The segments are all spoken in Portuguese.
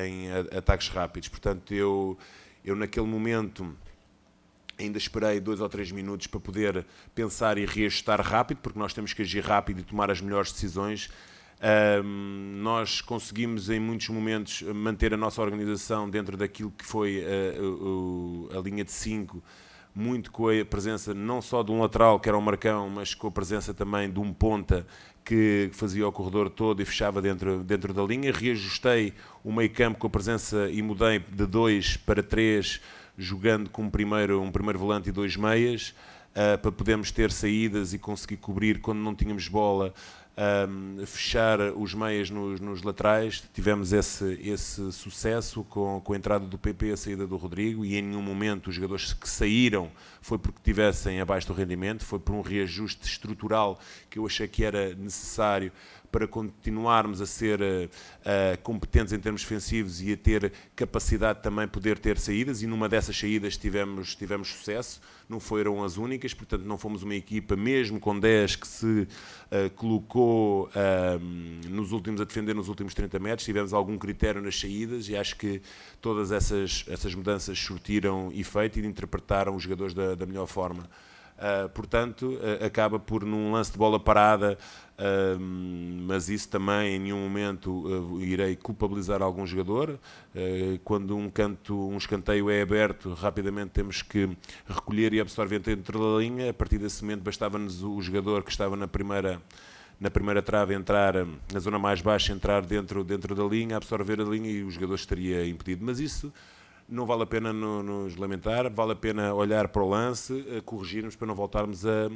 em ataques rápidos. Portanto, eu naquele momento ainda esperei 2 ou 3 minutos para poder pensar e reajustar rápido, porque nós temos que agir rápido e tomar as melhores decisões. Nós conseguimos em muitos momentos manter a nossa organização dentro daquilo que foi a linha de 5, muito com a presença não só de um lateral, que era o Marcão, mas com a presença também de um ponta que fazia o corredor todo e fechava dentro da linha. Reajustei o meio campo com a presença e mudei de 2 para 3, jogando com um primeiro volante e 2 meias, para podermos ter saídas e conseguir cobrir quando não tínhamos bola, fechar os meias nos laterais. Tivemos esse sucesso com a entrada do PP e a saída do Rodrigo, e em nenhum momento os jogadores que saíram foi porque tivessem abaixo do rendimento, foi por um reajuste estrutural que eu achei que era necessário para continuarmos a ser competentes em termos defensivos e a ter capacidade também de poder ter saídas, e numa dessas saídas tivemos sucesso. Não foram as únicas, portanto não fomos uma equipa, mesmo com 10, que se colocou a defender nos últimos 30 metros. Tivemos algum critério nas saídas e acho que todas essas mudanças surtiram efeito e interpretaram os jogadores da melhor forma. Portanto, acaba por num lance de bola parada, mas isso também em nenhum momento irei culpabilizar algum jogador. Quando um escanteio é aberto, rapidamente temos que recolher e absorver dentro da linha. A partir desse momento bastava-nos o jogador que estava na primeira trave entrar, na zona mais baixa, entrar dentro da linha, absorver a linha, e o jogador estaria impedido. Mas isso não vale a pena nos lamentar, vale a pena olhar para o lance, corrigirmos para não voltarmos a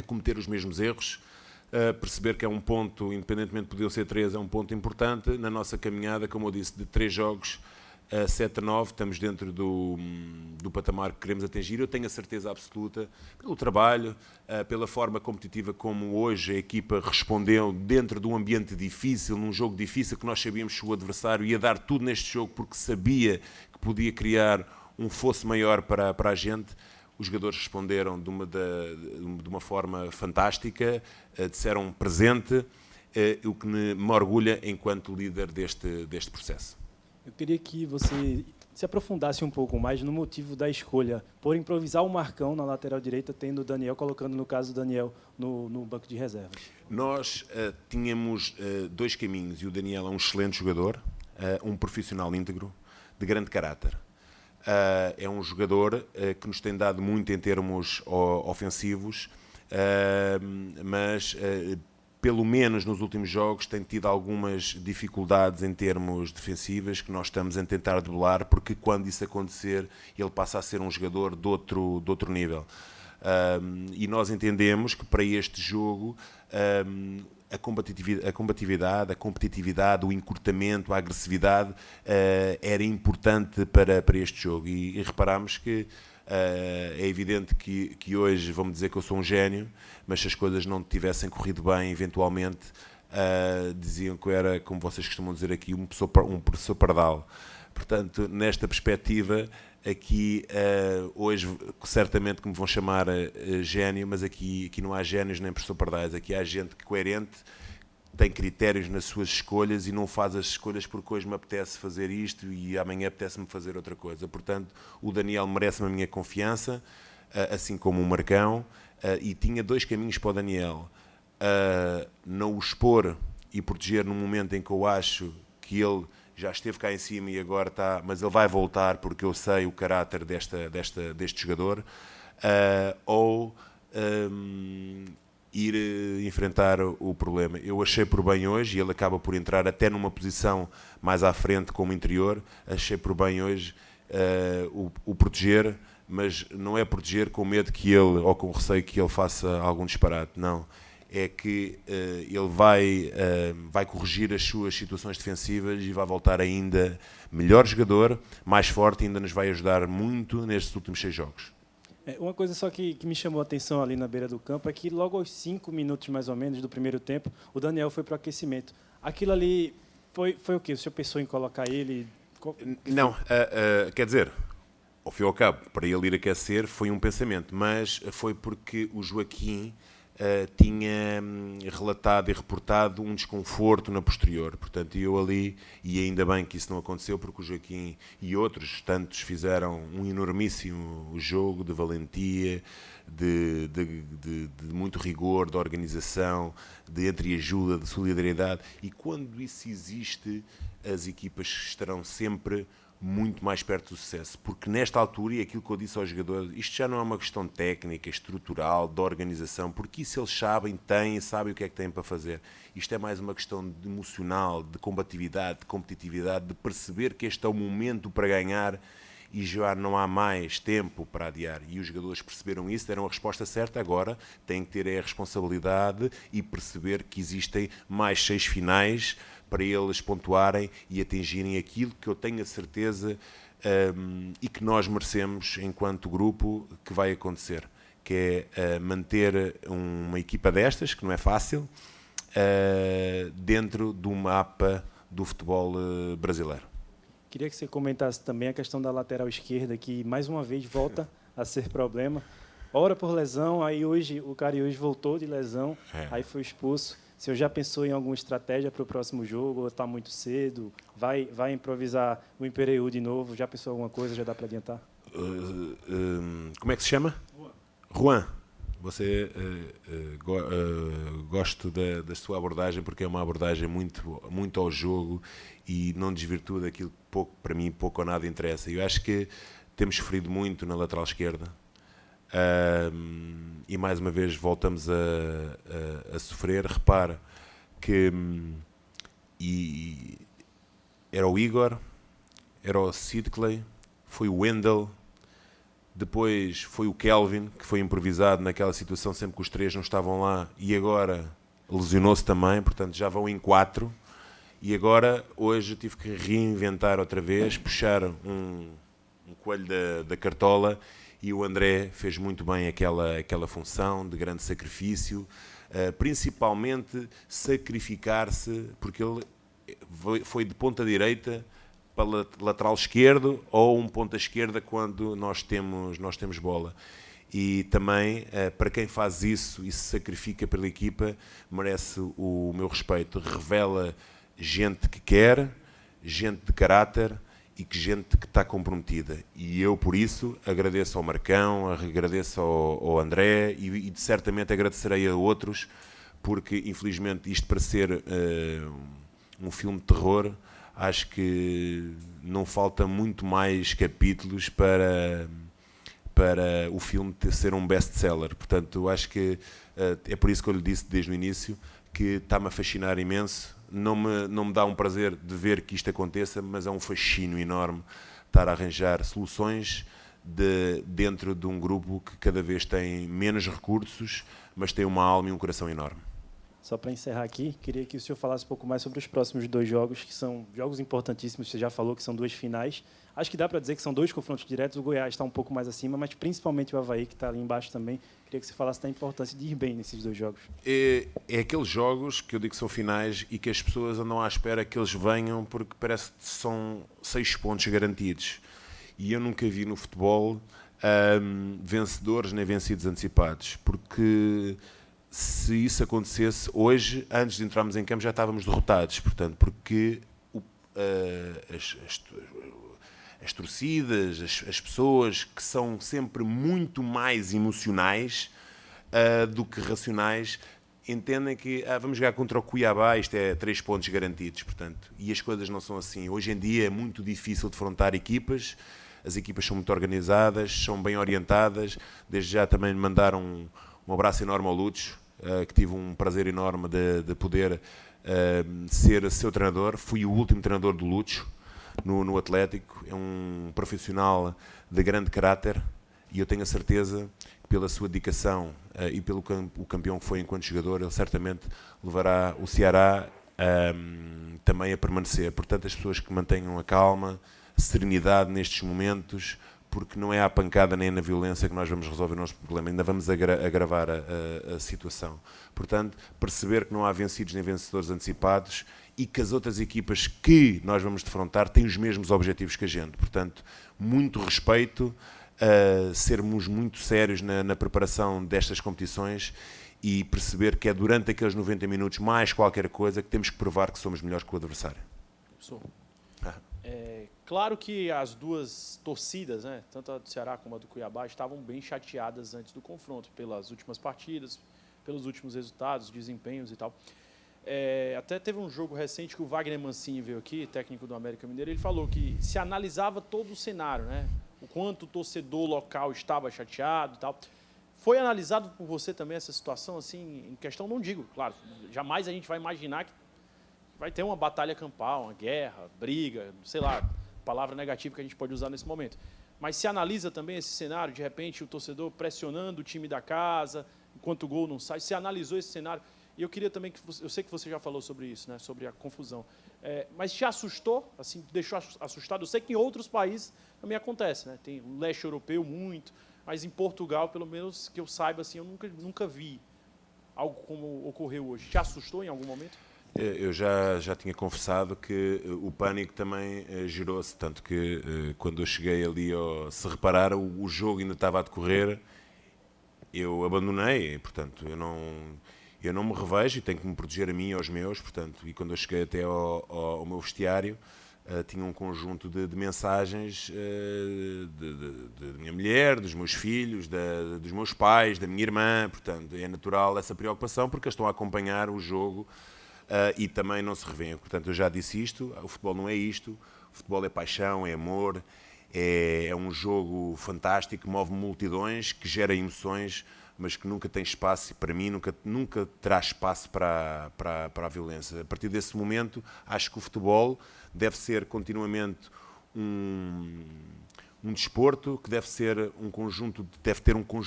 cometer os mesmos erros, perceber que é um ponto, independentemente de poder ser 3, é um ponto importante na nossa caminhada, como eu disse, de 3 jogos, 7 a 9, estamos dentro do patamar que queremos atingir. Eu tenho a certeza absoluta, pelo trabalho, pela forma competitiva como hoje a equipa respondeu dentro de um ambiente difícil, num jogo difícil, que nós sabíamos que o adversário ia dar tudo neste jogo, porque sabia que podia criar um fosso maior para a gente. Os jogadores responderam de uma forma fantástica, disseram presente, o que me orgulha enquanto líder deste processo. Eu queria que você se aprofundasse um pouco mais no motivo da escolha por improvisar o Marcão na lateral direita, tendo o Daniel, colocando, no caso, o Daniel no banco de reservas. Nós tínhamos 2 caminhos, e o Daniel é um excelente jogador, um profissional íntegro, de grande caráter. É um jogador que nos tem dado muito em termos ofensivos, mas pelo menos nos últimos jogos tem tido algumas dificuldades em termos defensivos, que nós estamos a tentar debelar, porque quando isso acontecer ele passa a ser um jogador de outro nível. E nós entendemos que para este jogo a combatividade, a competitividade, o encurtamento, a agressividade era importante para este jogo, e reparamos que é evidente que hoje vamos dizer que eu sou um gênio, mas se as coisas não tivessem corrido bem, eventualmente diziam que eu era, como vocês costumam dizer aqui, um professor pardal. Portanto, nesta perspectiva, aqui hoje certamente que me vão chamar gênio, mas aqui não há génios nem professor pardais, aqui há gente coerente, tem critérios nas suas escolhas e não faz as escolhas porque hoje me apetece fazer isto e amanhã apetece-me fazer outra coisa. Portanto, o Daniel merece-me a minha confiança, assim como o Marcão, e tinha 2 caminhos para o Daniel. Não o expor e proteger num momento em que eu acho que ele já esteve cá em cima e agora está, mas ele vai voltar porque eu sei o caráter deste jogador, ou ir enfrentar o problema. Eu achei por bem hoje, e ele acaba por entrar até numa posição mais à frente como interior, achei por bem hoje o proteger, mas não é proteger com medo que ele, ou com receio que ele faça algum disparate, não. É que ele vai corrigir as suas situações defensivas e vai voltar ainda melhor jogador, mais forte, e ainda nos vai ajudar muito nestes últimos 6 jogos. Uma coisa só que me chamou a atenção ali na beira do campo é que logo aos 5 minutos, mais ou menos, do primeiro tempo, o Daniel foi para o aquecimento. Aquilo ali foi o quê? O senhor pensou em colocar ele? Não, quer dizer, ao fim e ao cabo, para ele ir aquecer foi um pensamento, mas foi porque o Joaquim tinha relatado e reportado um desconforto na posterior. Portanto, eu ali, e ainda bem que isso não aconteceu, porque o Joaquim e outros tantos fizeram um enormíssimo jogo de valentia, de muito rigor, de organização, de entreajuda, de solidariedade. E quando isso existe, as equipas estarão sempre muito mais perto do sucesso, porque nesta altura, e aquilo que eu disse aos jogadores, isto já não é uma questão técnica, estrutural, de organização, porque isso eles sabem, sabem o que é que têm para fazer. Isto é mais uma questão de emocional, de combatividade, de competitividade, de perceber que este é o momento para ganhar e já não há mais tempo para adiar. E os jogadores perceberam isso, deram a resposta certa, agora têm que ter a responsabilidade e perceber que existem mais 6 finais para eles pontuarem e atingirem aquilo que eu tenho a certeza e que nós merecemos enquanto grupo que vai acontecer, que é manter uma equipa destas, que não é fácil, dentro do mapa do futebol brasileiro. Queria que você comentasse também a questão da lateral esquerda, que mais uma vez volta a ser problema. Ora por lesão, aí hoje o Cariús voltou de lesão, aí foi expulso. O senhor já pensou em alguma estratégia para o próximo jogo? Ou está muito cedo? Vai improvisar o Impereú de novo? Já pensou alguma coisa? Já dá para adiantar? Como é que se chama? Juan. Você gosto da sua abordagem, porque é uma abordagem muito ao jogo e não desvirtua daquilo que pouco, para mim pouco ou nada interessa. Eu acho que temos sofrido muito na lateral esquerda. E mais uma vez voltamos a sofrer. Repara que era o Igor, era o Sidkley, foi o Wendel, depois foi o Kelvin, que foi improvisado naquela situação sempre que os 3 não estavam lá, e agora lesionou-se também, portanto já vão em 4. E agora, hoje, eu tive que reinventar outra vez, puxar um coelho da cartola, e o André fez muito bem aquela função de grande sacrifício, principalmente sacrificar-se, porque ele foi de ponta direita para lateral esquerdo ou um ponta esquerda quando nós temos bola. E também, para quem faz isso e se sacrifica pela equipa, merece o meu respeito. Revela gente que quer, gente de caráter e gente que está comprometida. E eu, por isso, agradeço ao Marcão, agradeço ao André e certamente agradecerei a outros, porque, infelizmente, isto para ser um filme de terror, acho que não falta muito mais capítulos para o filme ser um best-seller. Portanto, acho que é por isso que eu lhe disse desde o início que está-me a fascinar imenso. Não me dá um prazer de ver que isto aconteça, mas é um fascínio enorme estar a arranjar soluções dentro de um grupo que cada vez tem menos recursos, mas tem uma alma e um coração enorme. Só para encerrar aqui, queria que o senhor falasse um pouco mais sobre os próximos 2 jogos, que são jogos importantíssimos. Você já falou que são 2 finais. Acho que dá para dizer que são 2 confrontos diretos. O Goiás está um pouco mais acima, mas principalmente o Avaí, que está ali embaixo também. Queria que você falasse da importância de ir bem nesses 2 jogos. É aqueles jogos que eu digo que são finais e que as pessoas andam à espera que eles venham, porque parece que são 6 pontos garantidos. E eu nunca vi no futebol vencedores nem vencidos antecipados, porque se isso acontecesse hoje, antes de entrarmos em campo, já estávamos derrotados. Portanto, porque as torcidas, as pessoas que são sempre muito mais emocionais do que racionais, entendem que vamos jogar contra o Cuiabá, isto é 3 pontos garantidos. Portanto, e as coisas não são assim. Hoje em dia é muito difícil defrontar equipas. As equipas são muito organizadas, são bem orientadas. Desde já também mandar um abraço enorme ao Lúcio, que tive um prazer enorme de poder ser seu treinador. Fui o último treinador do Lúcio no Atlético. É um profissional de grande caráter e eu tenho a certeza que pela sua dedicação e pelo o campeão que foi enquanto jogador, ele certamente levará o Ceará também a permanecer. Portanto, as pessoas que mantenham a calma, a serenidade nestes momentos, porque não é à pancada nem na violência que nós vamos resolver o nosso problema, ainda vamos agravar a situação. Portanto, perceber que não há vencidos nem vencedores antecipados e que as outras equipas que nós vamos defrontar têm os mesmos objetivos que a gente. Portanto, muito respeito, sermos muito sérios na preparação destas competições e perceber que é durante aqueles 90 minutos, mais qualquer coisa, que temos que provar que somos melhores que o adversário. Claro que as duas torcidas, né, tanto a do Ceará como a do Cuiabá, estavam bem chateadas antes do confronto, pelas últimas partidas, pelos últimos resultados, desempenhos e tal. Até teve um jogo recente que o Wagner Mancini veio aqui, técnico do América Mineiro, ele falou que se analisava todo o cenário, né, o quanto o torcedor local estava chateado e tal. Foi analisado por você também essa situação, assim, em questão, não digo, claro, jamais a gente vai imaginar que vai ter uma batalha campal, uma guerra, briga, sei lá, palavra negativa que a gente pode usar nesse momento. Mas se analisa também esse cenário, de repente o torcedor pressionando o time da casa, enquanto o gol não sai, se analisou esse cenário. E eu queria também, eu sei que você já falou sobre isso, né, sobre a confusão, mas te assustou, assim, deixou assustado? Eu sei que em outros países também acontece, né, tem o leste europeu muito, mas em Portugal, pelo menos que eu saiba, assim, eu nunca vi algo como ocorreu hoje. Te assustou em algum momento? Eu já tinha confessado que o pânico também gerou-se, tanto que quando eu cheguei ali, se reparar, o jogo ainda estava a decorrer, eu abandonei, portanto, eu não me revejo e tenho que me proteger a mim e aos meus, portanto, e quando eu cheguei até ao meu vestiário, tinha um conjunto de mensagens da minha mulher, dos meus filhos, dos meus pais, da minha irmã, portanto, é natural essa preocupação porque eles estão a acompanhar o jogo. E também não se revêem. Portanto, eu já disse isto, o futebol não é isto, o futebol é paixão, é amor, é um jogo fantástico, que move multidões, que gera emoções, mas que nunca tem espaço, e para mim nunca terá espaço para a violência. A partir desse momento, acho que o futebol deve ser continuamente um desporto que deve ser um conjunto,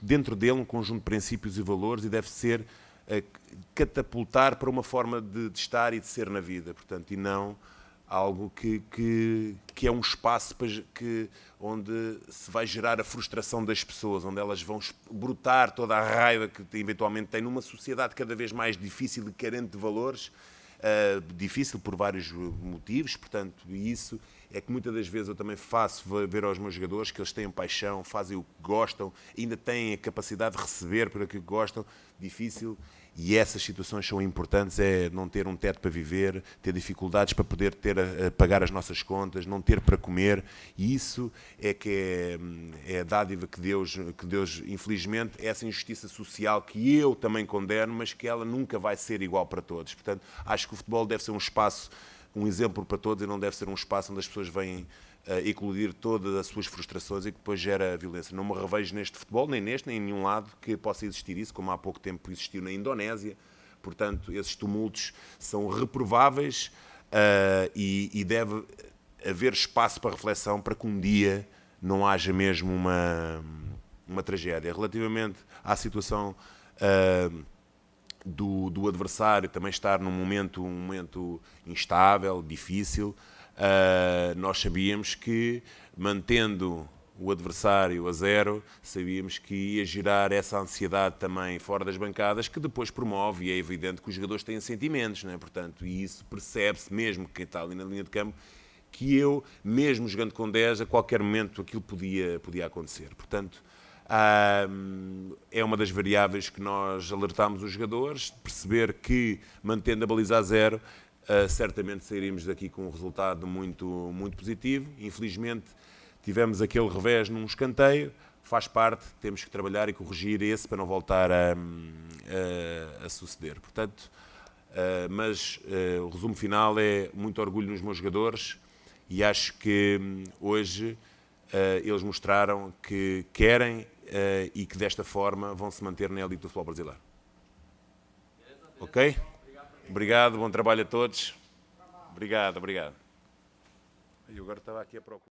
dentro dele um conjunto de princípios e valores e deve ser catapultar para uma forma de estar e de ser na vida, portanto, e não algo que é um espaço onde se vai gerar a frustração das pessoas, onde elas vão brotar toda a raiva que eventualmente têm numa sociedade cada vez mais difícil e carente de valores, difícil por vários motivos, portanto, e isso é que muitas das vezes eu também faço ver aos meus jogadores que eles têm paixão, fazem o que gostam, ainda têm a capacidade de receber por aquilo que gostam, difícil, e essas situações são importantes, é não ter um teto para viver, ter dificuldades para poder pagar as nossas contas, não ter para comer, e isso é que é a dádiva que Deus, infelizmente, é essa injustiça social que eu também condeno, mas que ela nunca vai ser igual para todos. Portanto, acho que o futebol deve ser um espaço, um exemplo para todos e não deve ser um espaço onde as pessoas vêm eclodir todas as suas frustrações e que depois gera violência. Não me revejo neste futebol, nem neste, nem em nenhum lado que possa existir isso, como há pouco tempo existiu na Indonésia. Portanto, esses tumultos são reprováveis e deve haver espaço para reflexão para que um dia não haja mesmo uma tragédia. Relativamente à situação do adversário também estar num momento instável, difícil, nós sabíamos que, mantendo o adversário a 0, sabíamos que ia gerar essa ansiedade também fora das bancadas, que depois promove, e é evidente que os jogadores têm sentimentos, não é? Portanto, e isso percebe-se mesmo quem está ali na linha de campo, que eu, mesmo jogando com 10, a qualquer momento aquilo podia acontecer. Portanto, é uma das variáveis que nós alertámos os jogadores, perceber que, mantendo a baliza a 0, certamente sairíamos daqui com um resultado muito, muito positivo. Infelizmente, tivemos aquele revés num escanteio, faz parte, temos que trabalhar e corrigir esse para não voltar a suceder. Portanto, mas o resumo final é muito orgulho nos meus jogadores e acho que hoje eles mostraram que querem e que desta forma vão se manter na elite do futebol brasileiro. Ok? Obrigado, bom trabalho a todos. Obrigado. Eu agora estava aqui a procurar.